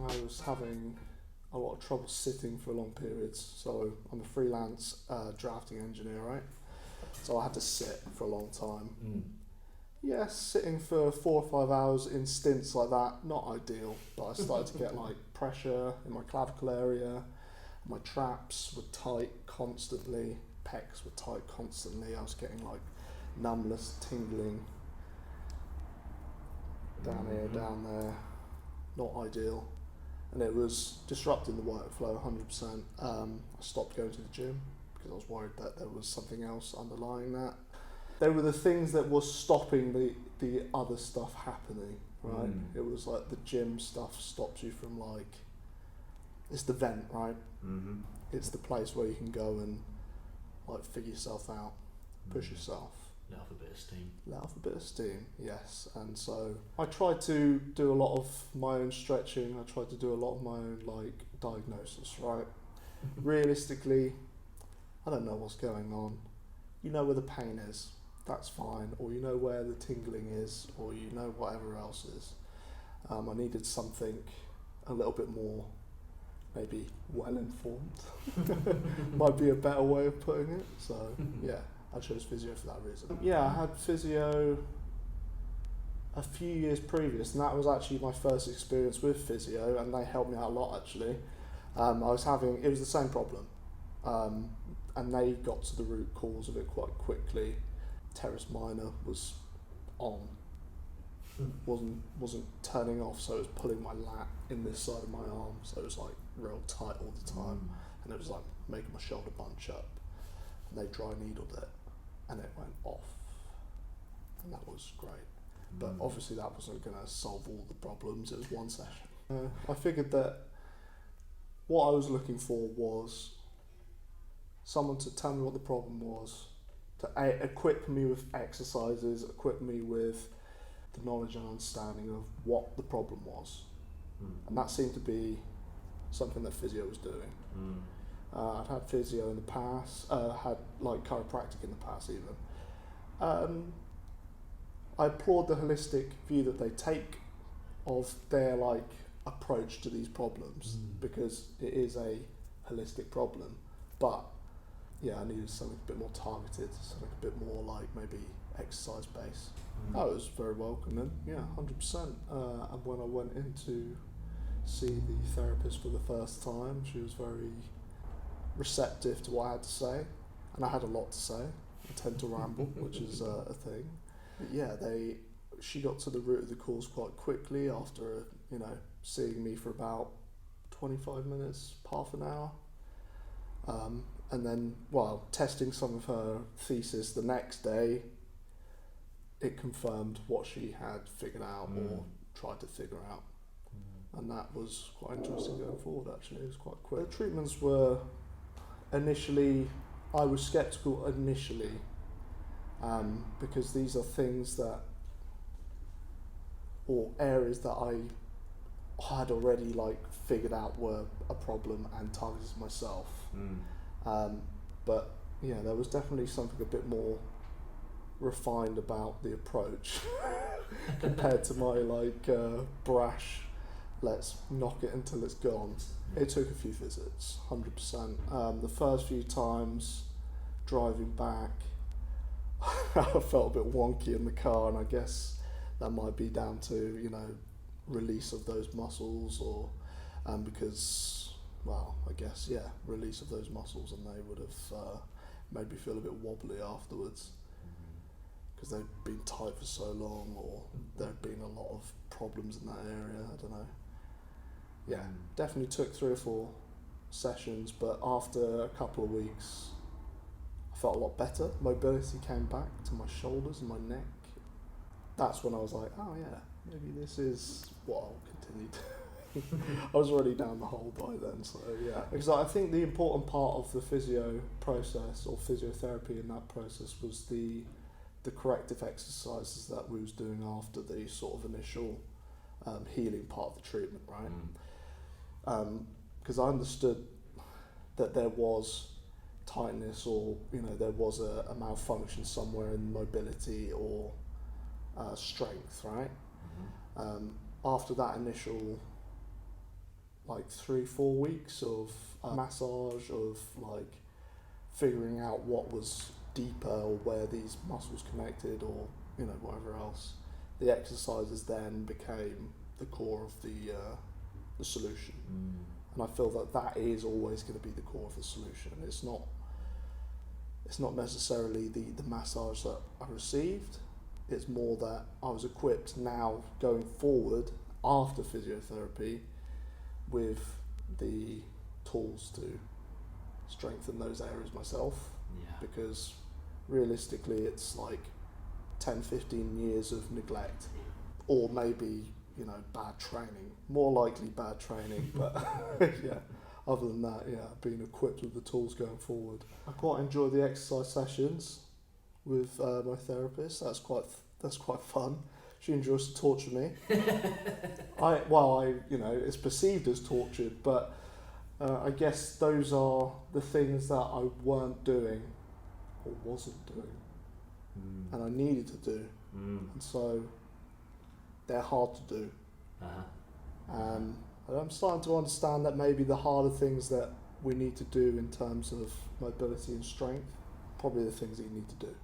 I was having a lot of trouble sitting for long periods. So I'm a freelance drafting engineer, right? So I had to sit for a long time. Yeah, sitting for 4 or 5 hours in stints like that, not ideal. But I started to get like pressure in my clavicle area. My traps were tight constantly. Pecs were tight constantly. I was getting like numbness, tingling down here, down there. Not ideal. And it was disrupting the workflow 100%. I stopped going to the gym because I was worried that there was something else underlying that. They were the things that was stopping the other stuff happening, right? It was like the gym stuff stops you from like, it's the vent, right? It's the place where you can go and like figure yourself out, push yourself. Let off a bit of steam. Let off a bit of steam, yes. And so I tried to do a lot of my own stretching. I tried to do a lot of my own like diagnosis, right? Realistically, I don't know what's going on. You know where the pain is, that's fine. Or you know where the tingling is, or you know whatever else is. I needed something a little bit more, maybe well-informed. Might be a better way of putting it. So yeah, I chose physio for that reason. Yeah, I had physio a few years previous, and that was actually my first experience with physio, and they helped me out a lot actually. It was the same problem, and they got to the root cause of it quite quickly. Teres minor was on, wasn't turning off, so it was pulling my lat in this side of my arm, so it was like real tight all the time, and it was like making my shoulder bunch up, and they dry needled it, and it went off, and that was great. But obviously that wasn't going to solve all the problems. It was one session. I figured that what I was looking for was someone to tell me what the problem was, to equip me with exercises, equip me with the knowledge and understanding of what the problem was. And that seemed to be something that physio was doing. I'd had physio in the past, had like chiropractic in the past even. I applaud the holistic view that they take of their like approach to these problems, because it is a holistic problem. But yeah, I needed something a bit more targeted, something a bit more like maybe exercise based. That was very welcoming, yeah, 100%. And when I went in to see the therapist for the first time, she was very receptive to what I had to say, and I had a lot to say. I tend to ramble, which is a thing. But yeah, she got to the root of the cause quite quickly after seeing me for about 25 minutes, half an hour. And then, testing some of her thesis the next day, it confirmed what she had figured out or tried to figure out. And that was quite interesting going forward, actually. It was quite quick. The treatments were initially, I was sceptical initially, because these are things that, or areas that I had already figured out were a problem and targeted myself. But yeah, there was definitely something a bit more refined about the approach compared to my brash, let's knock it until it's gone. It took a few visits, 100%. The first few times driving back, I felt a bit wonky in the car, and I guess that might be down to release of those muscles, or because, I guess, release of those muscles, and they would have made me feel a bit wobbly afterwards because they'd been tight for so long, or there'd been a lot of problems in that area. I don't know. Yeah, definitely took 3 or 4 sessions, but after a couple of weeks, I felt a lot better. Mobility came back to my shoulders and my neck. That's when I was like, oh yeah, maybe this is what I'll continue to. I was already down the hole by then, so yeah. Because I think the important part of the physio process, or physiotherapy in that process, was the corrective exercises that we was doing after the sort of initial healing part of the treatment, right? Because I understood that there was tightness, or there was a malfunction somewhere in mobility or strength, right? After that initial like 3-4 weeks of massage, of like figuring out what was deeper or where these muscles connected, or whatever else. The exercises then became the core of the solution, and I feel that is always going to be the core of the solution. It's not necessarily the massage that I received. It's more that I was equipped now going forward after physiotherapy with the tools to strengthen those areas myself. Yeah. Because realistically it's like 10-15 years of neglect, or maybe bad training, more likely bad training, but yeah, other than that, being equipped with the tools going forward. I quite enjoy the exercise sessions with my therapist. That's quite fun. She enjoys to torture me. It's perceived as tortured, but I guess those are the things that I weren't doing or wasn't doing, and I needed to do, and so they're hard to do. And I'm starting to understand that maybe the harder things that we need to do in terms of mobility and strength, probably the things that you need to do.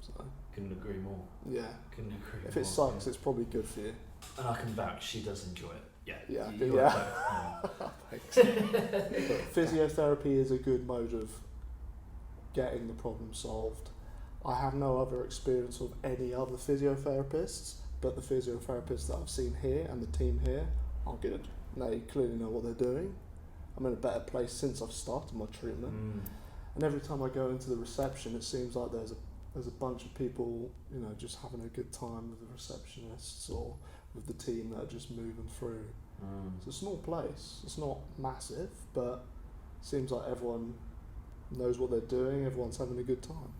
So couldn't agree more. Yeah. Couldn't agree more. If it sucks, it's probably good for you. And I can vouch, she does enjoy it. Yeah. Thanks. But physiotherapy is a good mode of getting the problem solved. I have no other experience of any other physiotherapists, but the physiotherapists that I've seen here and the team here are good. They clearly know what they're doing. I'm in a better place since I've started my treatment. And every time I go into the reception, it seems like there's a bunch of people, just having a good time with the receptionists or with the team that are just moving through. It's a small place. It's not massive, but it seems like everyone knows what they're doing. Everyone's having a good time.